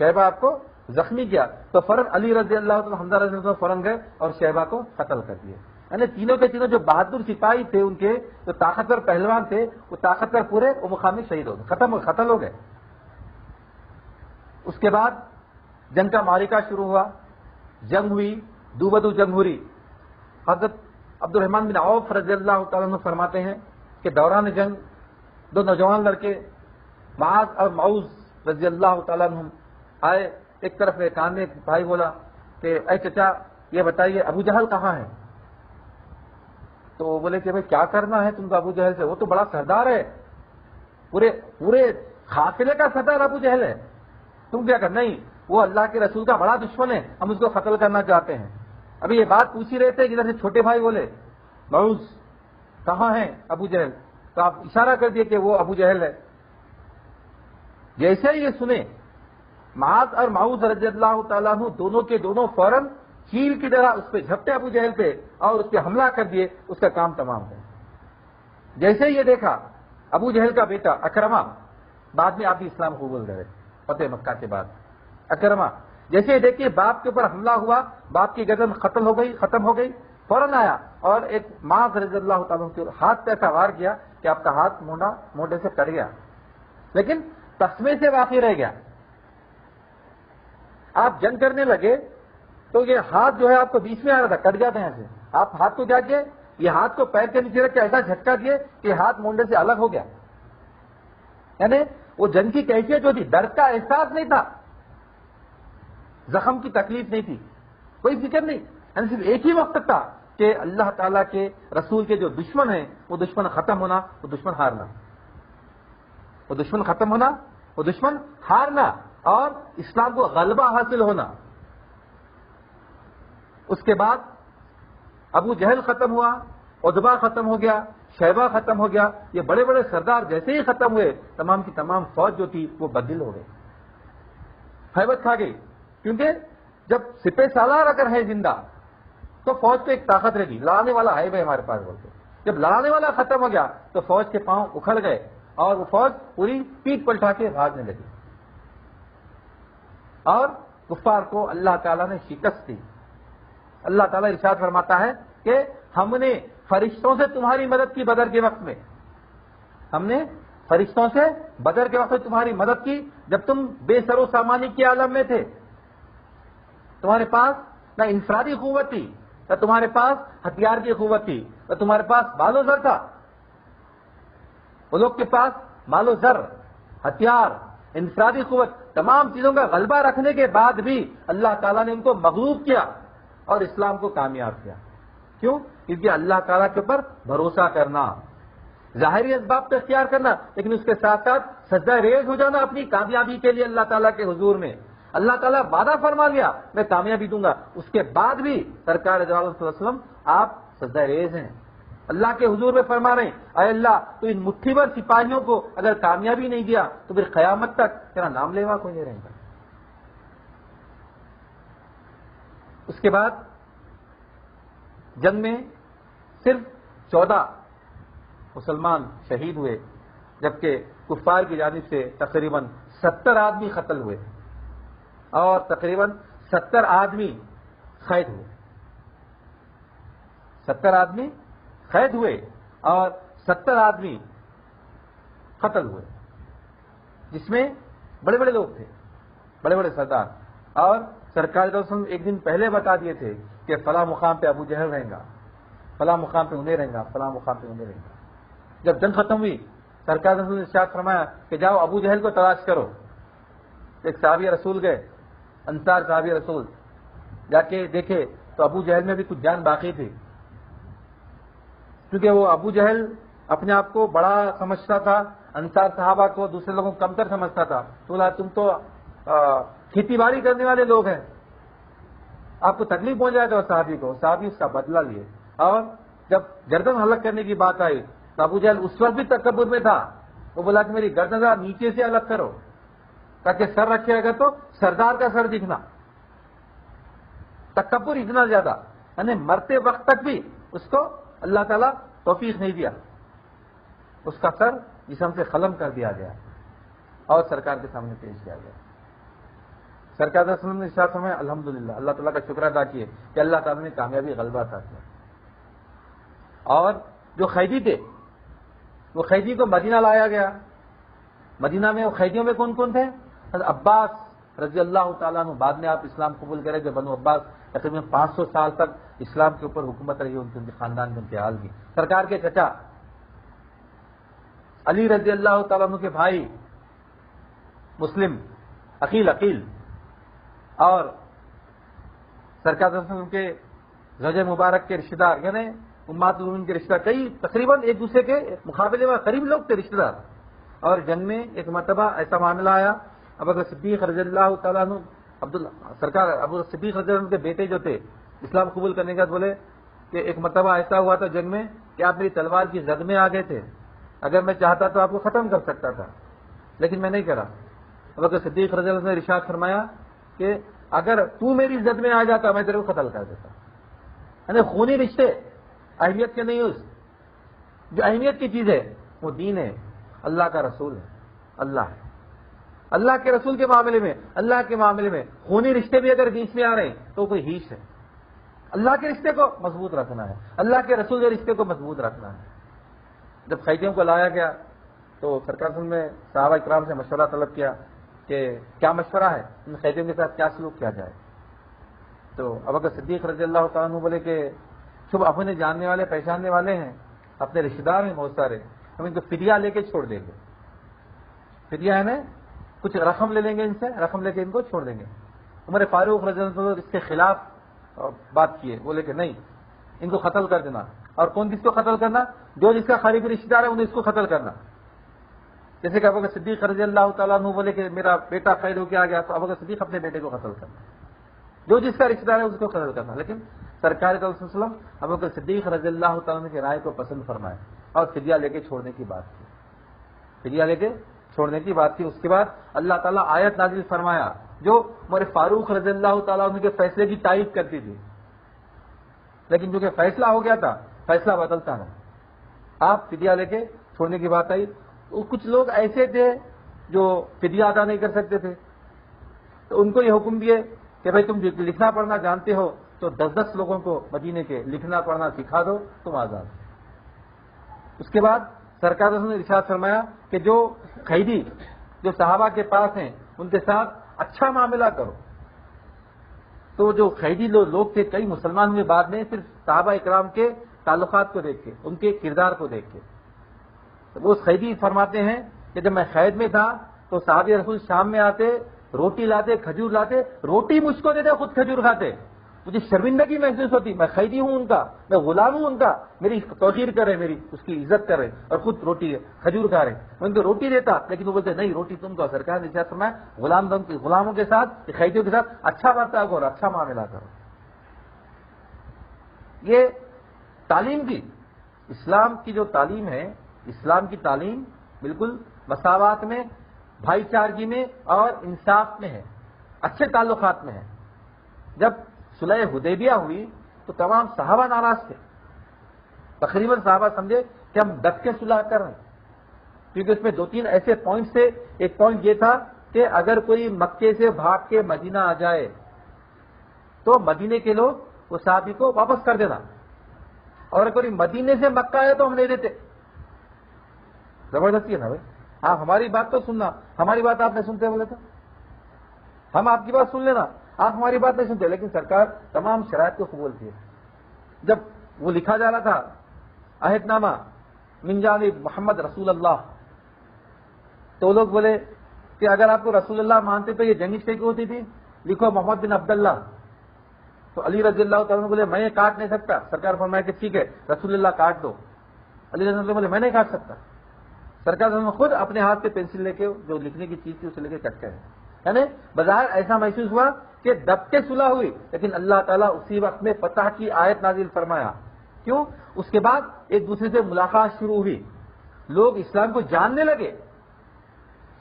شیبہ آپ کو زخمی کیا، تو فوراً علی رضی اللہ تعالیٰ حمزہ رضی اللہ فوراً گئے اور شیبہ کو قتل کر دیے۔ یعنی تینوں کے تینوں جو بہادر سپاہی تھے، ان کے جو طاقتور پہلوان تھے، وہ طاقتور پورے وہ مقام میں شہید ہو گئے، قتل ہو گئے۔ اس کے بعد جنگ کا معرکہ شروع ہوا، جنگ ہوئی، دو بدو جنگ ہوئی۔ حضرت عبد الرحمن بن عوف رضی اللہ تعالیٰ عنہ فرماتے ہیں کہ دوران جنگ 2 نوجوان لڑکے معاذ اور معوذ رضی اللہ تعالیٰ عنہ آئے، ایک طرف میرے کان میں بھائی بولا کہ اے چچا یہ بتائیے ابو جہل کہاں ہے؟ تو وہ بولے کہ بھائی کیا کرنا ہے تم کو ابو جہل سے، وہ تو بڑا سردار ہے، پورے قافلے کا سردار ابو جہل ہے، تم کیا کر؟ نہیں، وہ اللہ کے رسول کا بڑا دشمن ہے، ہم اس کو قتل کرنا چاہتے ہیں۔ ابھی یہ بات پوچھ ہی رہے تھے، ادھر سے چھوٹے بھائی بولے معوذ کہاں ہے ابو جہل؟ تو آپ اشارہ کر دیے کہ وہ ابو جہل ہے۔ جیسے ہی یہ سنے، معاذ اور معوذ رضی اللہ تعالیٰ عنہ دونوں کے دونوں فوراً چیل کی طرح اس پہ جھپٹے ابو جہل پہ اور اس پہ حملہ کر دیے، اس کا کام تمام ہو۔ جیسے ہی یہ دیکھا، ابو جہل کا بیٹا اکرمہ، بعد میں آپ بھی اسلام قبول کرے فتح مکہ کے بعد، اکرمہ جیسے دیکھیے باپ کے اوپر حملہ ہوا، باپ کی گردن ختم ہو گئی، فوراً آیا اور ایک معاذ رضی اللہ تعالیٰ کے ہاتھ پہ ایسا وار کیا کہ آپ کا ہاتھ موڈے سے کٹ گیا، لیکن تسمے سے باقی رہ گیا۔ آپ جنگ کرنے لگے تو یہ ہاتھ جو ہے آپ کو بیچ میں آ رہا تھا، کٹ گیا تھا یہاں سے، آپ ہاتھ کو کیا کیے؟ یہ ہاتھ کو پیر کے نیچے رکھ کے ایسا جھٹکا دیے کہ ہاتھ مونڈے سے الگ ہو گیا۔ یعنی وہ جنگ کی کیفیت جو تھی، درد کا احساس نہیں تھا، زخم کی تکلیف نہیں تھی، کوئی فکر نہیں، یعنی صرف ایک ہی وقت تھا کہ اللہ تعالیٰ کے رسول کے جو دشمن ہیں وہ دشمن ختم ہونا، وہ دشمن ہارنا، وہ دشمن ختم ہونا، وہ دشمن ہارنا اور اسلام کو غلبہ حاصل ہونا۔ اس کے بعد ابو جہل ختم ہوا، عتبہ ختم ہو گیا، شیبہ ختم ہو گیا، یہ بڑے بڑے سردار جیسے ہی ختم ہوئے، تمام کی تمام فوج جو تھی وہ بدل ہو گئی، ہیبت کھا گئی، کیونکہ جب سپہ سالار اگر ہے زندہ تو فوج پہ ایک طاقت رہے گی، لڑانے والا ہے بھائی ہمارے پاس بولتے، جب لڑانے والا ختم ہو گیا تو فوج کے پاؤں اکھڑ گئے اور وہ فوج پوری پیٹ پلٹا کے بھاگنے لگی اور کفار کو اللہ تعالیٰ نے شکست دی۔ اللہ تعالیٰ ارشاد فرماتا ہے کہ ہم نے فرشتوں سے تمہاری مدد کی بدر کے وقت میں، ہم نے فرشتوں سے بدر کے وقت میں تمہاری مدد کی جب تم بے سر و سامانی کے عالم میں تھے، تمہارے پاس نہ انفرادی قوت تھی، نہ تمہارے پاس ہتھیار کی قوت تھی، نہ تمہارے پاس مال و زر تھا۔ وہ لوگ کے پاس مال و زر، ہتھیار، انفرادی قوت، تمام چیزوں کا غلبہ رکھنے کے بعد بھی اللہ تعالیٰ نے ان کو مغلوب کیا اور اسلام کو کامیاب کیا۔ کیوں؟ کیونکہ اللہ تعالیٰ کے اوپر بھروسہ کرنا، ظاہری اسباب پہ اختیار کرنا، لیکن اس کے ساتھ ساتھ سجدہ ریز ہو جانا اپنی کامیابی کے لیے اللہ تعالیٰ کے حضور میں۔ اللہ تعالیٰ وعدہ فرما لیا میں کامیابی دوں گا، اس کے بعد بھی سرکار صلی اللہ علیہ وسلم آپ سجدہ ریز ہیں، اللہ کے حضور میں فرما رہے ہیں اے اللہ تو ان مٹھی بھر سپاہیوں کو اگر کامیابی نہیں دیا تو پھر قیامت تک تیرا نام لیوا کوئی نہیں رہے گا۔ اس کے بعد جنگ میں صرف 14 مسلمان شہید ہوئے، جبکہ کفار کی جانب سے تقریباً 70 آدمی قتل ہوئے اور تقریباً 70 آدمی قید ہوئے، 70 آدمی قید ہوئے اور 70 آدمی قتل ہوئے، جس میں بڑے بڑے لوگ تھے، بڑے بڑے سردار، اور سرکار صلی اللہ علیہ وسلم ایک دن پہلے بتا دیے تھے کہ فلاں مقام پہ ابو جہل رہیں گا، فلاں مقام پہ انہیں رہیں گا، فلاں مقام پہ انہیں رہیں گا۔ جب جنگ ختم ہوئی سرکار صلی اللہ علیہ وسلم نے ارشاد فرمایا کہ جاؤ ابو جہل کو تلاش کرو۔ ایک صحابی رسول گئے، انصار صحابی رسول، جا کے دیکھے تو ابو جہل میں بھی کچھ جان باقی تھی، کیونکہ وہ ابو جہل اپنے آپ کو بڑا سمجھتا تھا، انصار صحابہ کو دوسرے لوگوں کو کمتر سمجھتا تھا، تو بولا تم تو کھیتی باڑی کرنے والے لوگ ہیں، آپ کو تکلیف پہنچ جائے گا صحابی کو۔ صحابی اس کا بدلہ لیے اور جب گردن الگ کرنے کی بات آئی تو ابو جہل اس وقت بھی تکبر میں تھا، وہ بولا کہ میری گردن ذرا نیچے سے الگ کرو تاکہ سر رکھے گا تو سردار کا سر دکھنا۔ تکبر اتنا زیادہ، یعنی مرتے وقت تک بھی اس کو اللہ تعالیٰ توفیق نہیں دیا، اس کا سر جسم سے قلم کر دیا گیا اور سرکار کے سامنے پیش کیا گیا۔ سرکار صلی اللہ علیہ وسلم نے ارشاد فرمایا الحمدللہ، اللہ تعالیٰ کا شکر ادا کیے کہ اللہ تعالیٰ نے کامیابی غلبہ عطا کیا۔ اور جو قیدی تھے وہ قیدی کو مدینہ لایا گیا۔ مدینہ میں وہ قیدیوں میں کون کون تھے؟ حضرت عباس رضی اللہ تعالیٰ عنہ، بعد میں آپ اسلام قبول کرے جو بنو عباس تقریباً 500 سال تک اسلام کے اوپر حکومت رہی، ان کے خاندان کے انتقال کی۔ سرکار کے چچا علی رضی اللہ تعالیٰ عنہ کے بھائی مسلم عقیل اور سرکار صلی اللہ علیہ وسلم کے زوجہ مبارک کے رشتہ دار، یعنی امہات المومنین کے رشتہ دار، کئی تقریباً ایک دوسرے کے مقابلے میں قریب لوگ تھے رشتہ دار، اور جنگ میں ایک مرتبہ ایسا معاملہ آیا، ابو بکر صدیق رضی اللہ تعالیٰ عنہ سرکار ابو بکر صدیق رضی اللہ عنہ کے بیٹے جو تھے اسلام قبول کرنے کے بعد بولے کہ ایک مرتبہ ایسا ہوا تھا جنگ میں کہ آپ میری تلوار کی زد میں آ گئے تھے، اگر میں چاہتا تو آپ کو ختم کر سکتا تھا لیکن میں نہیں کرا۔ ابو بکر صدیق رضی اللہ عنہ نے ارشاد فرمایا کہ اگر تو میری زد میں آ جاتا میں تیرے کو قتل کر دیتا۔ یعنی خونی رشتے اہمیت کے نہیں، اس جو اہمیت کی چیز ہے وہ دین ہے، اللہ کا رسول ہے، اللہ ہے، اللہ کے رسول کے معاملے میں، اللہ کے معاملے میں خونی رشتے بھی اگر بیچ میں آ رہے ہیں تو کوئی ہیچ ہے۔ اللہ کے رشتے کو مضبوط رکھنا ہے، اللہ کے رسول کے رشتے کو مضبوط رکھنا ہے۔ جب قیدیوں کو لایا گیا تو سرکار نے صحابہ اکرام سے مشورہ طلب کیا کہ کیا مشورہ ہے، ان قیدیوں کے ساتھ کیا سلوک کیا جائے۔ تو ابو بکر صدیق رضی اللہ تعالیٰ عنہ بولے کہ شب اپنے جاننے والے پہچاننے والے ہیں، اپنے رشتے دار ہیں بہت سارے، ہم ان کو فدیہ لے کے چھوڑ دیں گے۔ فدیہ ہے نا، کچھ رقم لے لیں گے ان سے، رقم لے کے ان کو چھوڑ دیں گے۔ عمر فاروق رضی اللہ عنہ اس کے خلاف بات کیے، بولے کہ نہیں، ان کو قتل کر دینا۔ اور کون کس کو قتل کرنا؟ جو جس کا قریبی رشتے دار ہے انہیں اس کو قتل کرنا۔ جیسے کہ ابو بکر صدیق رضی اللہ تعالیٰ عنہ بولے کہ میرا بیٹا قید ہو کے آ گیا تو ابو بکر صدیق اپنے بیٹے کو قتل کرنا، جو جس کا رشتے دار ہے اس کو قتل کرنا۔ لیکن سرکار صلی اللہ علیہ وسلم ابو بکر صدیق رضی اللہ تعالیٰ عنہ کی رائے کو پسند فرمائے اور فدیہ لے کے چھوڑنے کی بات کی، فدیہ لے کے چھوڑنے کی بات کی۔ اس کے بعد اللہ تعالیٰ آیت نازل فرمایا جو عمر فاروق رضی اللہ تعالیٰ عنہ کے فیصلے کی تائید کرتی تھی، لیکن جو کہ فیصلہ ہو گیا تھا فیصلہ بدلتا ہے۔ آپ فدیہ لے کے چھوڑنے کی بات آئی، کچھ لوگ ایسے تھے جو فدیہ ادا نہیں کر سکتے تھے، تو ان کو یہ حکم دیے کہ بھائی تم لکھنا پڑھنا جانتے ہو تو 10 لوگوں کو مدینے کے لکھنا پڑھنا سکھا دو، تم آزاد۔ اس کے بعد سرکار نے ارشاد فرمایا کہ جو قیدی جو صحابہ کے پاس ہیں ان کے ساتھ اچھا معاملہ کرو۔ تو جو قیدی لوگ تھے کئی مسلمان ہوئے بعد میں صرف صحابہ اکرام کے تعلقات کو دیکھ کے، ان کے کردار کو دیکھ کے۔ وہ قیدی فرماتے ہیں کہ جب میں قید میں تھا تو صحابی رسول شام میں آتے، روٹی لاتے، کھجور لاتے، روٹی مجھ کو دیتے، خود کھجور کھاتے۔ مجھے شرمندگی محسوس ہوتی، میں قیدی ہوں ان کا، میں غلام ہوں ان کا، میری توقیر کر رہے، میری اس کی عزت کر رہے اور خود روٹی کھجور کھا رہے۔ میں ان کو روٹی دیتا لیکن وہ بولتے نہیں روٹی تم کو۔ سرکار نے ارشاد فرمایا غلاموں کے ساتھ، قیدیوں کے ساتھ اچھا برتاؤ کرو، اچھا معاملہ کرو۔ یہ تعلیم کی، اسلام کی جو تعلیم ہے، اسلام کی تعلیم بالکل مساوات میں، بھائی چارگی میں اور انصاف میں ہے، اچھے تعلقات میں ہے۔ جب صلح حدیبیہ ہوئی تو تمام صحابہ ناراض تھے، تقریباً صحابہ سمجھے کہ ہم دب کے صلح کر رہے ہیں، کیونکہ اس میں 2-3 ایسے پوائنٹس تھے۔ ایک پوائنٹ یہ تھا کہ اگر کوئی مکے سے بھاگ کے مدینہ آ جائے تو مدینے کے لوگ اس صحابی کو واپس کر دینا، اور اگر کوئی مدینے سے مکہ آئے تو ہم نہیں دیتے۔ زبردستی ہے نا بھائی، آپ ہماری بات تو سننا، ہماری بات آپ نہیں سنتے بولے تو ہم آپ کی بات سن لینا، آپ ہماری بات نہیں سنتے۔ لیکن سرکار تمام شرائط کو قبول کیے۔ جب وہ لکھا جا رہا تھا عہد نامہ من جانب محمد رسول اللہ، تو لوگ بولے کہ اگر آپ کو رسول اللہ مانتے تو یہ جنگ اس کی ہوتی تھی، لکھو محمد بن عبداللہ۔ تو علی رضی اللہ تعالیٰ بولے میں یہ کاٹ نہیں سکتا۔ سرکار فرمایا کہ ٹھیک ہے رسول اللہ کاٹ دو۔ علی رضی اللہ بولے میں نہیں کاٹ سکتا۔ سرکار خود اپنے ہاتھ پہ پینسل لے کے جو لکھنے کی چیز تھی اسے لے کے کٹ گئے۔ یعنی بظاہر ایسا محسوس ہوا کہ دب کے صلح ہوئی، لیکن اللہ تعالیٰ اسی وقت میں فتح کی آیت نازل فرمایا۔ کیوں؟ اس کے بعد ایک دوسرے سے ملاقات شروع ہوئی، لوگ اسلام کو جاننے لگے،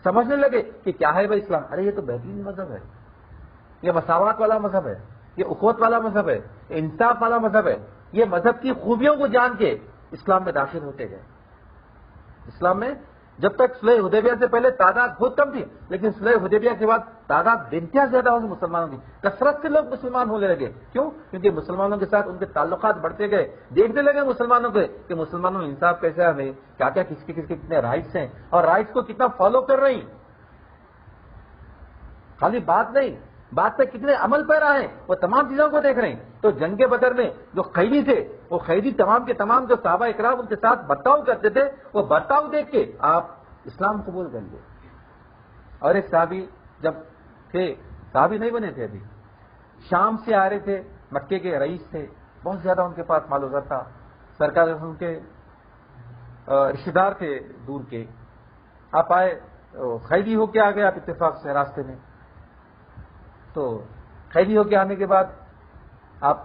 سمجھنے لگے کہ کیا ہے بھائی اسلام، ارے یہ تو بہترین مذہب ہے، یہ مساوات والا مذہب ہے، یہ اخوت والا مذہب ہے، یہ انصاف والا مذہب ہے۔ یہ مذہب کی خوبیوں کو جان کے اسلام میں داخل ہوتے گئے۔ اسلام میں جب تک صلح حدیبیہ سے پہلے تعداد بہت کم تھی، لیکن صلح حدیبیہ کے بعد تعداد بے زیادہ ہوگی مسلمانوں کی، کثرت سے لوگ مسلمان ہونے لگے۔ کیوں؟ کیونکہ مسلمانوں کے ساتھ ان کے تعلقات بڑھتے گئے، دیکھنے لگے مسلمانوں کو کہ مسلمانوں میں انصاف کیسا ہے، کیا کیا کس کے کتنے رائٹس ہیں اور رائٹس کو کتنا فالو کر رہی، خالی بات نہیں، بات پہ کتنے عمل پیرا ہیں، وہ تمام چیزوں کو دیکھ رہے ہیں۔ تو جنگ بدر میں جو قیدی تھے، وہ قیدی تمام کے تمام جو صحابہ اکرام ان کے ساتھ برتاؤ کرتے تھے، وہ برتاؤ دیکھ کے آپ اسلام قبول کر لیے۔ اور ایک صحابی جب تھے، صحابی نہیں بنے تھے ابھی، شام سے آ رہے تھے، مکے کے رئیس تھے، بہت زیادہ ان کے پاس مال و زر تھا، سرکار ان کے رشتے دار تھے دور کے، آپ آئے قیدی ہو کے آ گئے آپ اتفاق سے راستے میں، تو قیدی ہو کے آنے کے بعد آپ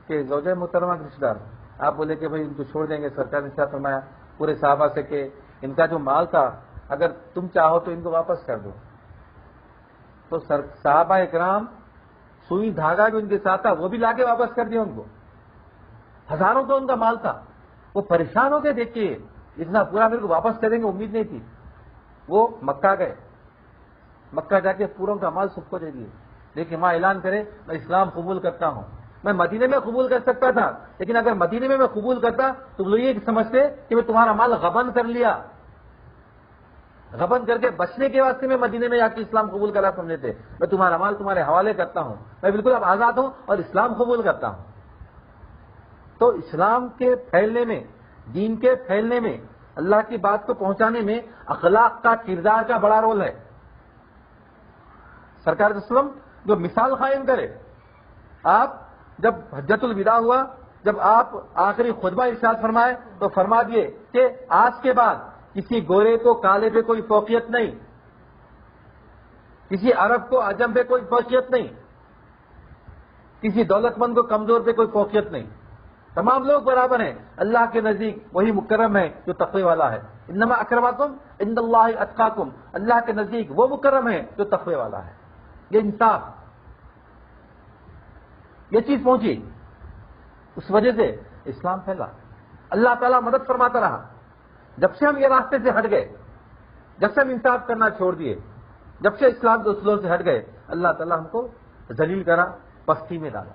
کے زوجہ محترمہ کے رشتہ دار آپ بولے کہ بھائی ان کو چھوڑ دیں گے، سرکار نے ارشاد فرمایا پورے صحابہ سے کہ ان کا جو مال تھا اگر تم چاہو تو ان کو واپس کر دو. تو صحابہ اکرام سوئی دھاگا جو ان کے ساتھ تھا وہ بھی لا کے واپس کر دیا ان کو. ہزاروں کا ان کا مال تھا. وہ پریشان ہو کے دیکھیے اتنا پورا میرے کو واپس کریں گے امید نہیں تھی. وہ مکہ گئے، مکہ جا کے پوروں کا مال سب کو دے دیے. لیکن وہاں اعلان کرے میں اسلام قبول کرتا ہوں. میں مدینے میں قبول کر سکتا تھا، لیکن اگر مدینے میں قبول کرتا تو لوگ یہ سمجھتے کہ میں تمہارا مال غبن کر لیا، غبن کر کے بچنے کے واسطے میں مدینے میں جا کے اسلام قبول کرا سمجھتے. میں تمہارا مال تمہارے حوالے کرتا ہوں، میں بالکل اب آزاد ہوں اور اسلام قبول کرتا ہوں. تو اسلام کے پھیلنے میں، دین کے پھیلنے میں، اللہ کی بات کو پہنچانے میں اخلاق کا، کردار کا بڑا رول ہے. سرکار صلی اللہ علیہ وسلم جو مثال قائم کرے. آپ جب حجۃ الوداع ہوا، جب آپ آخری خطبہ ارشاد فرمائے تو فرما دیے کہ آج کے بعد کسی گورے کو کالے پہ کوئی فوقیت نہیں، کسی عرب کو عجم پہ کوئی فوقیت نہیں، کسی دولت مند کو کمزور پہ کوئی فوقیت نہیں. تمام لوگ برابر ہیں. اللہ کے نزدیک وہی مکرم ہے جو تقوی والا ہے. انما اکرمکم عند اللہ اتقاکم. اللہ کے نزدیک وہ مکرم ہے جو تقوی والا ہے. یہ انصاف، یہ چیز پہنچی، اس وجہ سے اسلام پھیلا. اللہ تعالیٰ مدد فرماتا رہا. جب سے ہم یہ راستے سے ہٹ گئے، جب سے ہم انصاف کرنا چھوڑ دیے، جب سے اسلام کے اصولوں سے ہٹ گئے، اللہ تعالیٰ ہم کو ذلیل کرا، پستی میں ڈالا.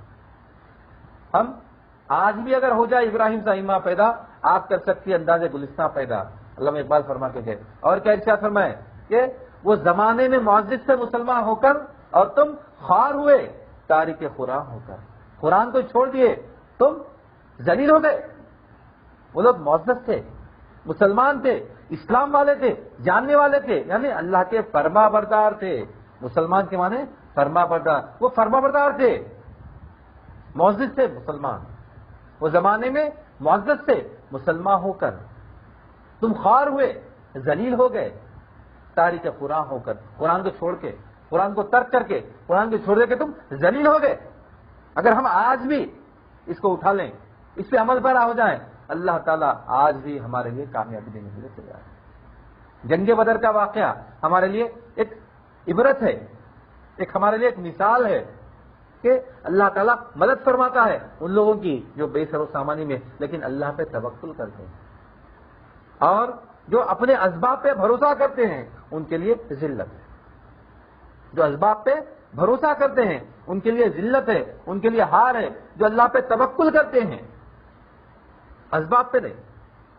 ہم آج بھی اگر ہو جائے ابراہیم سے ایما پیدا، آپ کر سکتی انداز گلستہ پیدا. علامہ اقبال فرما کے گئے. اور کیا ارشاد فرمائے کہ وہ زمانے میں معزز سے مسلمان ہو کر اور تم خوار ہوئے تاریخ قرآن ہو کر. قرآن کو چھوڑ دیے، تم ذلیل ہو گئے. وہ لوگ معزز تھے، مسلمان تھے، اسلام والے تھے، جاننے والے تھے، یعنی اللہ کے فرما بردار تھے. مسلمان کے معنی فرما بردار. وہ فرما بردار تھے، معزز تھے مسلمان. وہ زمانے میں معزز سے مسلمان ہو کر تم خوار ہوئے، ذلیل ہو گئے تاریخ قرآن ہو کر. قرآن کو چھوڑ کے، قرآن کو ترک کر کے، قرآن کو چھوڑ دے کے تم ذلیل ہو گئے. اگر ہم آج بھی اس کو اٹھا لیں، اس پہ عمل پیرا ہو جائیں، اللہ تعالیٰ آج بھی ہمارے لیے کامیابی دینے کے لیے تیار ہے. جنگ بدر کا واقعہ ہمارے لیے ایک عبرت ہے، ایک ہمارے لیے ایک مثال ہے کہ اللہ تعالیٰ مدد فرماتا ہے ان لوگوں کی جو بے سر و سامانی میں لیکن اللہ پہ توکل کرتے ہیں، اور جو اپنے اسباب پہ بھروسہ کرتے ہیں ان کے لیے ذلت ہے. جو اسباب پہ بھروسہ کرتے ہیں ان کے لیے ذلت ہے، ان کے لیے ہار ہے. جو اللہ پہ توکل کرتے ہیں، اسباب پہ نہیں،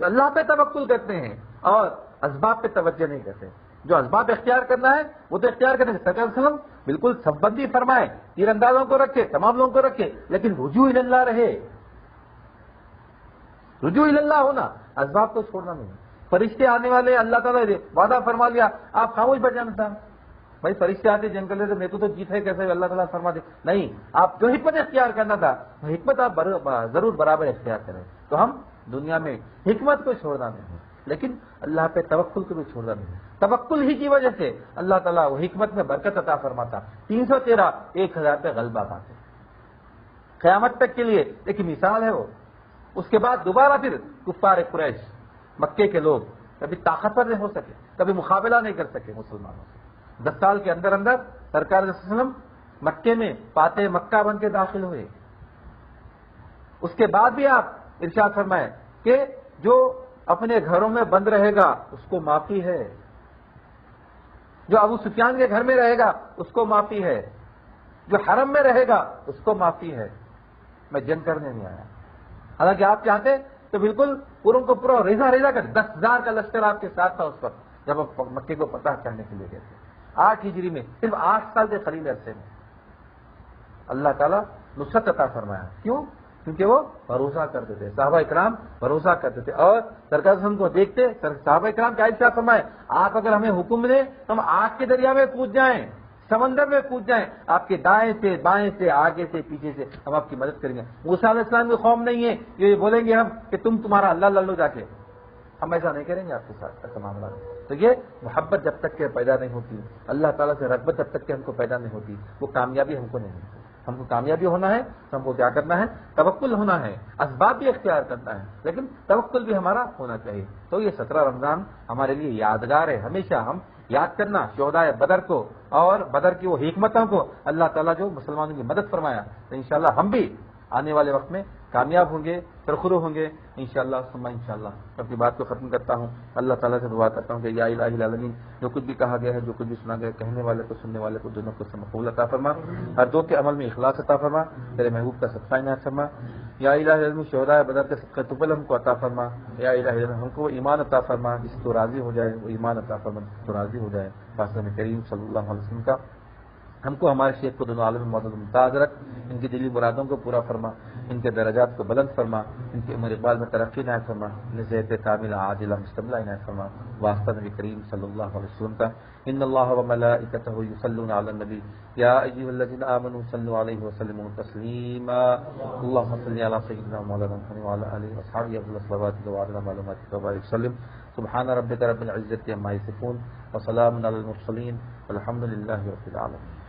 جو اللہ پہ توکل کرتے ہیں اور اسباب پہ توجہ نہیں کرتے. جو اسباب اختیار کرنا ہے وہ تو اختیار کریں. سرکار صلی اللہ علیہ وسلم بالکل سبندی فرمائے، تیر اندازوں کو رکھے، تمام لوگوں کو رکھے، لیکن رجوع اللہ رہے. رجوع اللہ ہونا، اسباب کو چھوڑنا نہیں. فرشتے آنے والے، اللہ تعالیٰ نے وعدہ فرما لیا، آپ خاموش بیٹھ جانا تھا. بھائی فرشتے آتے جنگ کر لیتے، میرے کو تو جیت ہے کیسے، اللہ تعالیٰ فرما دے. نہیں، آپ جو حکمت اختیار کرنا تھا وہ حکمت آپ ضرور برابر اختیار کریں. تو ہم دنیا میں حکمت کو چھوڑنا نہیں، لیکن اللہ پہ توکل کو بھی چھوڑنا نہیں. توکل ہی کی وجہ سے اللہ تعالیٰ وہ حکمت میں برکت عطا فرماتا. 313 1000 پہ غلبہ پاتے. قیامت تک کے لیے ایک مثال ہے وہ. اس کے بعد دوبارہ پھر کفار قریش، مکے کے لوگ کبھی طاقتور نہیں ہو سکے، کبھی مقابلہ نہیں کر سکے مسلمانوں سے. 10 سال کے اندر اندر سرکار صلی اللہ علیہ وسلم مکے میں فاتح مکہ بن کے داخل ہوئے. اس کے بعد بھی آپ ارشاد فرمائے کہ جو اپنے گھروں میں بند رہے گا اس کو معافی ہے، جو ابو سفیان کے گھر میں رہے گا اس کو معافی ہے، جو حرم میں رہے گا اس کو معافی ہے. میں جنگ کرنے نہیں آیا. حالانکہ آپ چاہتے تو بالکل پوروں کو پورا ریزا ریزا کر 10,000 کا لشکر آپ کے ساتھ تھا اس وقت جب آپ مکے کو فتح کرنے کے لیے گئے تھے. 8 ہجری میں، صرف 8 سال کے قلیل عرصے میں اللہ تعالیٰ نصرت عطا فرمایا. کیوں؟ کیونکہ وہ بھروسہ کرتے تھے. صحابہ اکرام بھروسہ کرتے تھے اور سرکار ہم کو دیکھتے. صحابہ اکرام کیا ارشاد فرمائے، آپ اگر ہمیں حکم دیں ہم آگ کے دریا میں کود جائیں، سمندر میں کود جائیں، آپ کے دائیں سے بائیں سے آگے سے پیچھے سے ہم آپ کی مدد کریں گے. موسیٰ علیہ السلام کی قوم نہیں ہے یہ بولیں گے ہم کہ تمہارا اللہ لڑ لو جا کے. ہم ایسا نہیں کریں گے آپ کے ساتھ. ایسا معاملہ نہیں. تو یہ محبت جب تک کہ پیدا نہیں ہوتی، اللہ تعالیٰ سے رغبت جب تک کہ ہم کو پیدا نہیں ہوتی، وہ کامیابی ہم کو نہیں ملتی۔ ہم کو کامیابی ہونا ہے تو ہم کو کیا کرنا ہے؟ توکل ہونا ہے، اسباب بھی اختیار کرنا ہے، لیکن توکل بھی ہمارا ہونا چاہیے۔ تو یہ 17 رمضان ہمارے لیے یادگار ہے، ہمیشہ ہم یاد کرنا شہداء بدر کو اور بدر کی وہ حکمتوں کو، اللہ تعالیٰ جو مسلمانوں کی مدد فرمایا، تو انشاءاللہ ہم بھی آنے والے وقت میں کامیاب ہوں گے، سرخرو ہوں گے انشاءاللہ ثم انشاءاللہ۔ اپنی بات کو ختم کرتا ہوں، اللہ تعالیٰ سے دعا کرتا ہوں کہ یا الہی العالمین، جو کچھ بھی کہا گیا ہے، جو کچھ بھی سنا گیا ہے، کہنے والے کو سننے والے کو دونوں کو مقبول عطا فرما، ہر دو کے عمل میں اخلاص عطا فرما، تیرے محبوب کا صدقہ عنایت فرما۔ یا الہی العالمین، شہداء بدر کے صدقہ طفل ہم کو عطا فرما۔ یا الہی العالمین، ہم کو ایمان عطا فرما جس تو راضی ہو جائے، وہ ایمان عطا فرما جس تو راضی ہو جائے۔ فاصلہ کریم صلی اللہ علیہ وسلم کا ہم کو ہمارے شیخ کو دونوں عالم میں معزز ممتاز رکھ، ان کی دلی مرادوں کو پورا فرما، ان کے درجات کو بلند فرما، ان کے عمر اقبال میں ترقی عنایت فرما، انہیں صحت کاملہ عاجلہ مستقبلہ عنایت فرما۔ واسطہ نبی کریم صلی اللہ علیہ وسلم کا۔ ان اللہ وملائکتہ یصلون علی النبی یا ایھا الذین آمنوا صلوا علیہ وسلموا تسلیما۔ اللهم صل علی سیدنا مولانا محمد وعلی آلہ وصحبہ افضل الصلوات وعدد معلوماتک وبارک وسلم۔ سبحان ربک رب العزة عما یصفون وسلام علی المرسلین والحمد للہ رب العالمین۔